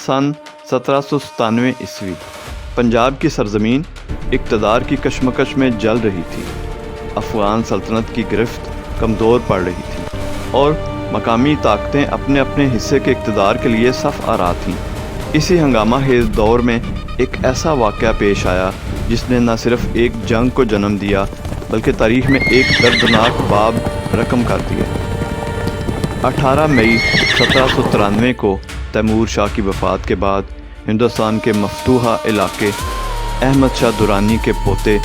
सन 1797 ईस्वी पंजाब की सरजमीन इक़्तिदार की कशमकश में जल रही थी। अफ़गान सल्तनत की गिरफ्त कमज़ोर पड़ रही थी और मकामी ताकतें अपने अपने हिस्से के इक़्तिदार के लिए सफ़ आरा थीं। इसी हंगामा खेज़ दौर में एक ऐसा वाक़या पेश आया जिसने न सिर्फ एक जंग को जन्म दिया बल्कि तारीख़ में एक दर्दनाक बाब रकम कर दिया। 18 मई 1793 को तैमूर शाह की वफ़ात के बाद हिंदुस्तान के मफतूहा इलाके अहमद शाह दुरानी के पोते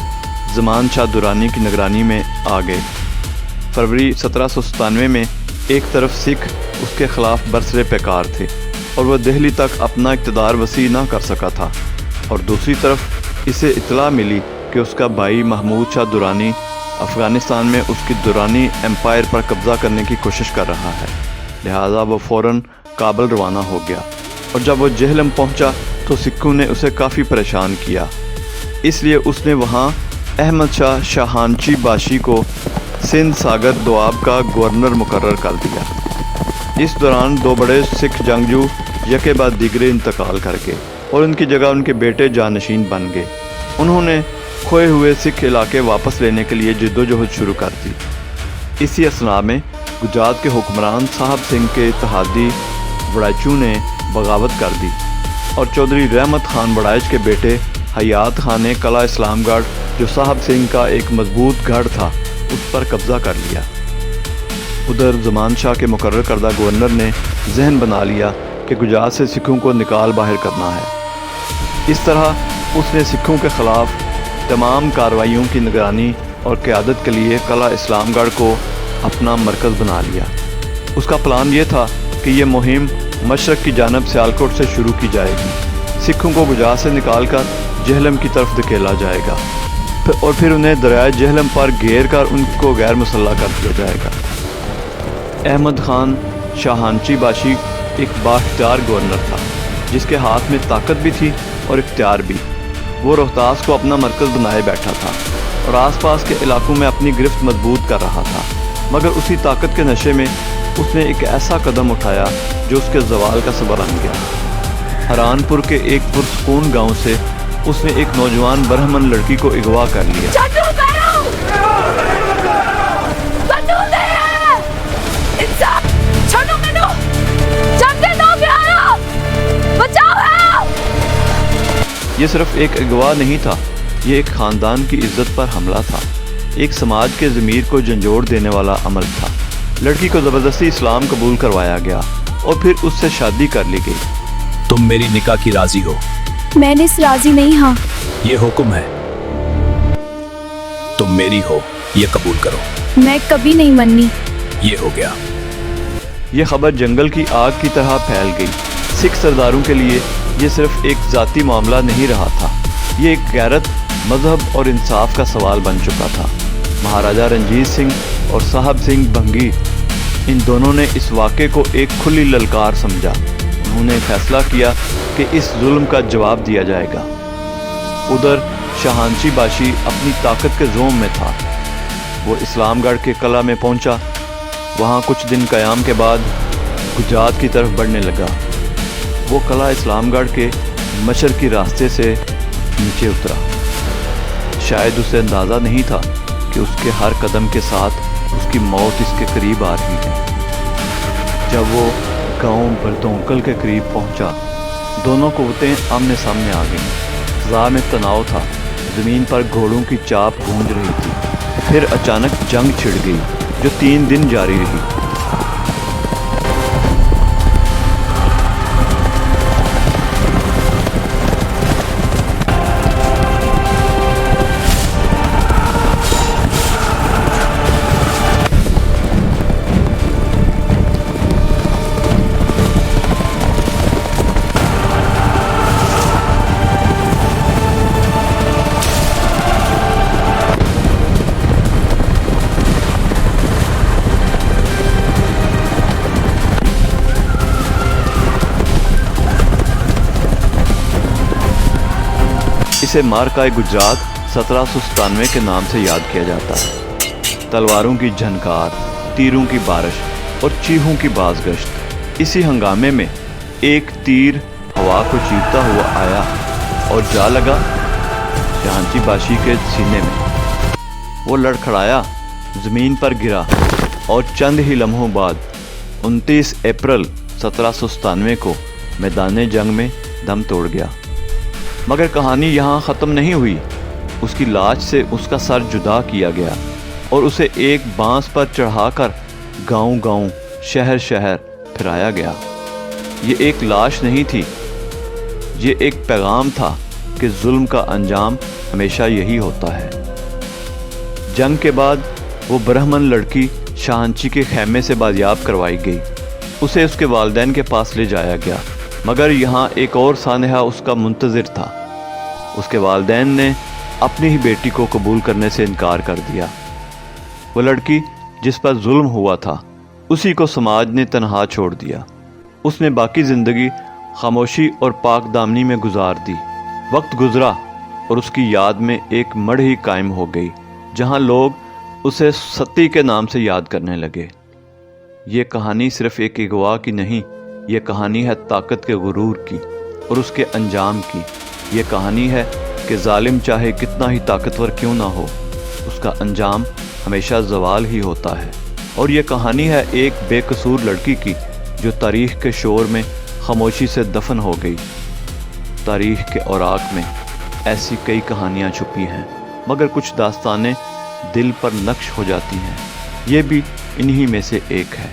ज़मान शाह दुरानी की निगरानी में आ गए। फरवरी 1797 में एक तरफ सिख उसके ख़िलाफ़ बरसरे पैकार थे और वह दिल्ली तक अपना इक़्तिदार वसी ना कर सका था, और दूसरी तरफ इसे इत्तला मिली कि उसका भाई महमूद शाह दुरानी अफ़गानिस्तान में उसकी दुरानी एम्पायर पर कब्ज़ा करने की कोशिश कर रहा है। लिहाजा वह फ़ौरन काबुल रवाना हो गया, और जब वह जेहलम पहुंचा तो सिखों ने उसे काफ़ी परेशान किया। इसलिए उसने वहां अहमद शाह शाहानची बाशी को सिंध सागर दोआब का गवर्नर मुकर्रर कर दिया। इस दौरान दो बड़े सिख जंगजू यके बाद दीगरे इंतकाल कर गए और उनकी जगह उनके बेटे जानशीन बन गए। उन्होंने खोए हुए सिख इलाके वापस लेने के लिए जद्दोजहद शुरू कर दी। इसी असना में गुजरात के हुक्मरान साहब सिंह के इत्तेहादी वड़ाइचू ने बगावत कर दी और चौधरी रहमत खान वड़ाइच के बेटे हयात खान ने कला इस्लामगढ़, जो साहब सिंह का एक मजबूत गढ़ था, उस पर कब्ज़ा कर लिया। उधर ज़मान शाह के मुकर्रर करदा गवर्नर ने जहन बना लिया कि गुजरात से सिखों को निकाल बाहर करना है। इस तरह उसने सिखों के ख़िलाफ़ तमाम कार्रवाइयों की निगरानी और क़यादत के लिए कला इस्लामगढ़ को अपना मरकज़ बना लिया। उसका प्लान ये था कि यह मुहिम मशरक़ की जानब सियालकोट से शुरू की जाएगी। सिखों को गुजरात से निकाल कर जेहलम की तरफ धकेला जाएगा और फिर उन्हें दरियाए जेहलम पर घेर कर उनको गैर मुसल्लह कर दिया जाएगा। अहमद खान शाहानची बाशी एक बाख्तियार गवर्नर था जिसके हाथ में ताकत भी थी और इख्तियार भी। वो रोहतास को अपना मरकज़ बनाए बैठा था और आसपास के इलाकों में अपनी गिरफ्त मजबूत कर रहा था, मगर उसी ताकत के नशे में उसने एक ऐसा कदम उठाया जो उसके ज़वाल का सबब बन गया। हरानपुर के एक पुरसकून गांव से उसने एक नौजवान बरहमन लड़की को अगवा कर लिया। ये सिर्फ एक अगवा नहीं था, ये एक ख़ानदान की इज्जत पर हमला था, एक समाज के ज़मीर को झंझोड़ देने वाला अमल था। लड़की को ज़बरदस्ती इस्लाम कबूल करवाया गया और फिर उससे शादी कर ली गई। तुम मेरी निकाह की राजी हो? मैंने इस राजी नहीं। हाँ, ये हुक्म है, तुम मेरी हो, ये कबूल करो। मैं कभी नहीं मननी। ये हो गया। ये खबर जंगल की आग की तरह फैल गई। सिख सरदारों के लिए ये सिर्फ एक ज़ाती मामला नहीं रहा था, ये एक गैरत, मजहब और इंसाफ का सवाल बन चुका था। महाराजा रंजीत सिंह और साहब सिंह भंगी, इन दोनों ने इस वाक़े को एक खुली ललकार समझा। उन्होंने फैसला किया कि इस जुल्म का जवाब दिया जाएगा। उधर शाहानची बाशी अपनी ताकत के जोम में था। वो इस्लामगढ़ के कला में पहुंचा। वहां कुछ दिन क़याम के बाद गुजरात की तरफ बढ़ने लगा। वो कला इस्लामगढ़ के मशरक़ी रास्ते से नीचे उतरा। शायद उसे अंदाज़ा नहीं था कि उसके हर कदम के साथ उसकी मौत इसके करीब आ रही है। जब वो गांव बरदोंकल के करीब पहुंचा, दोनों क़ुव्वतें आमने सामने आ गईं। फ़ज़ा में तनाव था, ज़मीन पर घोड़ों की चाप गूंज रही थी। फिर अचानक जंग छिड़ गई जो 3 दिन जारी रही। इसे मार्का गुजरात 1797 के नाम से याद किया जाता है। तलवारों की झनकार, तीरों की बारिश और चीहों की बाज़गश्त। इसी हंगामे में एक तीर हवा को चीरता हुआ आया और जा लगा जहांची बाशी के सीने में। वो लड़खड़ाया, ज़मीन पर गिरा और चंद ही लम्हों बाद 29 अप्रैल 1797 को मैदान जंग में दम तोड़ गया। मगर कहानी यहाँ ख़त्म नहीं हुई। उसकी लाश से उसका सर जुदा किया गया और उसे एक बांस पर चढ़ाकर गांव-गांव, शहर-शहर फिराया गया। ये एक लाश नहीं थी, ये एक पैगाम था कि जुल्म का अंजाम हमेशा यही होता है। जंग के बाद वो ब्राह्मण लड़की शाहंची के खेमे से बाजियाब करवाई गई। उसे उसके वालिदैन के पास ले जाया गया, मगर यहाँ एक और सानहा उसका मुंतज़िर था। उसके वालिदैन ने अपनी ही बेटी को कबूल करने से इनकार कर दिया। वो लड़की जिस पर जुल्म हुआ था, उसी को समाज ने तन्हा छोड़ दिया। उसने बाकी ज़िंदगी खामोशी और पाक दामनी में गुजार दी। वक्त गुजरा और उसकी याद में एक मढ़ी कायम हो गई, जहाँ लोग उसे सती के नाम से याद करने लगे। ये कहानी सिर्फ एक अगवा की नहीं, ये कहानी है ताकत के गुरूर की और उसके अंजाम की। ये कहानी है कि जालिम चाहे कितना ही ताकतवर क्यों ना हो, उसका अंजाम हमेशा ज़वाल ही होता है। और ये कहानी है एक बेकसूर लड़की की जो तारीख़ के शोर में खामोशी से दफन हो गई। तारीख़ के औराक में ऐसी कई कहानियाँ छुपी हैं, मगर कुछ दास्तानें दिल पर नक्श हो जाती हैं। ये भी इन्हीं में से एक है।